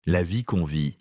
La vie qu'on vit.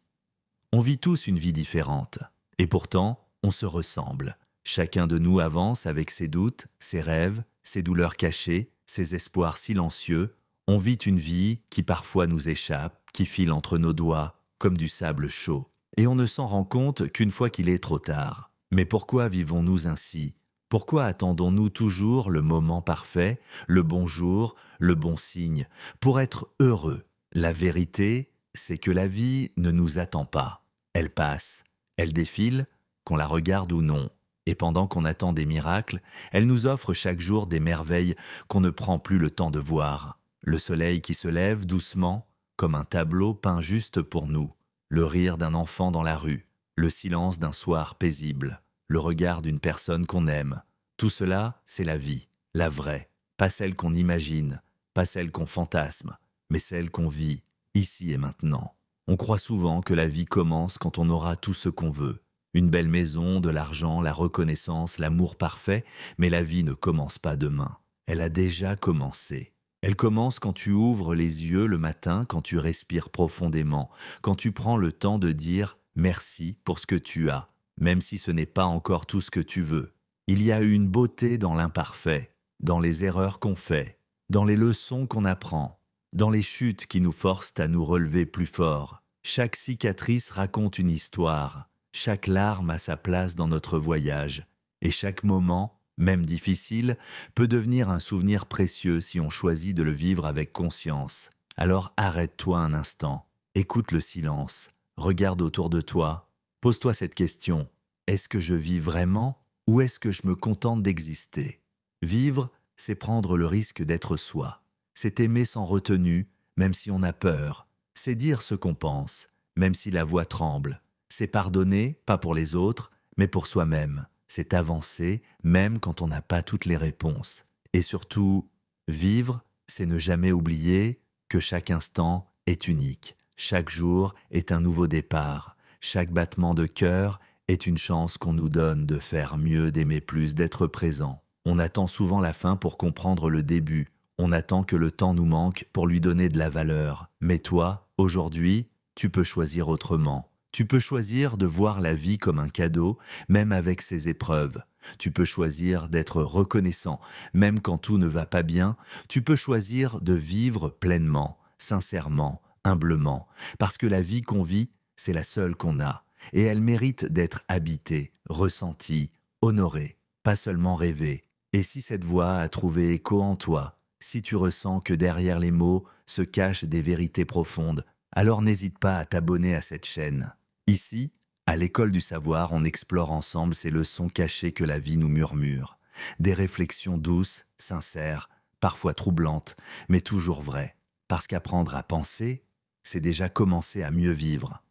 On vit tous une vie différente. Et pourtant, on se ressemble. Chacun de nous avance avec ses doutes, ses rêves, ses douleurs cachées, ses espoirs silencieux. On vit une vie qui parfois nous échappe, qui file entre nos doigts, comme du sable chaud. Et on ne s'en rend compte qu'une fois qu'il est trop tard. Mais pourquoi vivons-nous ainsi? Pourquoi attendons-nous toujours le moment parfait, le bon jour, le bon signe, pour être heureux? La vérité, c'est que la vie ne nous attend pas. Elle passe, elle défile, qu'on la regarde ou non. Et pendant qu'on attend des miracles, elle nous offre chaque jour des merveilles qu'on ne prend plus le temps de voir. Le soleil qui se lève doucement, comme un tableau peint juste pour nous. Le rire d'un enfant dans la rue, le silence d'un soir paisible, le regard d'une personne qu'on aime. Tout cela, c'est la vie, la vraie, pas celle qu'on imagine, pas celle qu'on fantasme, mais celle qu'on vit, ici et maintenant. On croit souvent que la vie commence quand on aura tout ce qu'on veut. Une belle maison, de l'argent, la reconnaissance, l'amour parfait, mais la vie ne commence pas demain. Elle a déjà commencé. Elle commence quand tu ouvres les yeux le matin, quand tu respires profondément, quand tu prends le temps de dire merci pour ce que tu as, même si ce n'est pas encore tout ce que tu veux. Il y a une beauté dans l'imparfait, dans les erreurs qu'on fait, dans les leçons qu'on apprend, dans les chutes qui nous forcent à nous relever plus fort. Chaque cicatrice raconte une histoire, chaque larme a sa place dans notre voyage, et chaque moment, même difficile, peut devenir un souvenir précieux si on choisit de le vivre avec conscience. Alors arrête-toi un instant, écoute le silence, regarde autour de toi, pose-toi cette question: est-ce que je vis vraiment ou est-ce que je me contente d'exister? Vivre, c'est prendre le risque d'être soi. C'est aimer sans retenue, même si on a peur. C'est dire ce qu'on pense, même si la voix tremble. C'est pardonner, pas pour les autres, mais pour soi-même. C'est avancer, même quand on n'a pas toutes les réponses. Et surtout, vivre, c'est ne jamais oublier que chaque instant est unique. Chaque jour est un nouveau départ. Chaque battement de cœur est une chance qu'on nous donne de faire mieux, d'aimer plus, d'être présent. On attend souvent la fin pour comprendre le début. On attend que le temps nous manque pour lui donner de la valeur. Mais toi, aujourd'hui, tu peux choisir autrement. Tu peux choisir de voir la vie comme un cadeau, même avec ses épreuves. Tu peux choisir d'être reconnaissant, même quand tout ne va pas bien. Tu peux choisir de vivre pleinement, sincèrement, humblement. Parce que la vie qu'on vit, c'est la seule qu'on a. Et elle mérite d'être habitée, ressentie, honorée, pas seulement rêvée. Et si cette voix a trouvé écho en toi, si tu ressens que derrière les mots se cachent des vérités profondes, alors n'hésite pas à t'abonner à cette chaîne. Ici, à l'école du savoir, on explore ensemble ces leçons cachées que la vie nous murmure. Des réflexions douces, sincères, parfois troublantes, mais toujours vraies. Parce qu'apprendre à penser, c'est déjà commencer à mieux vivre.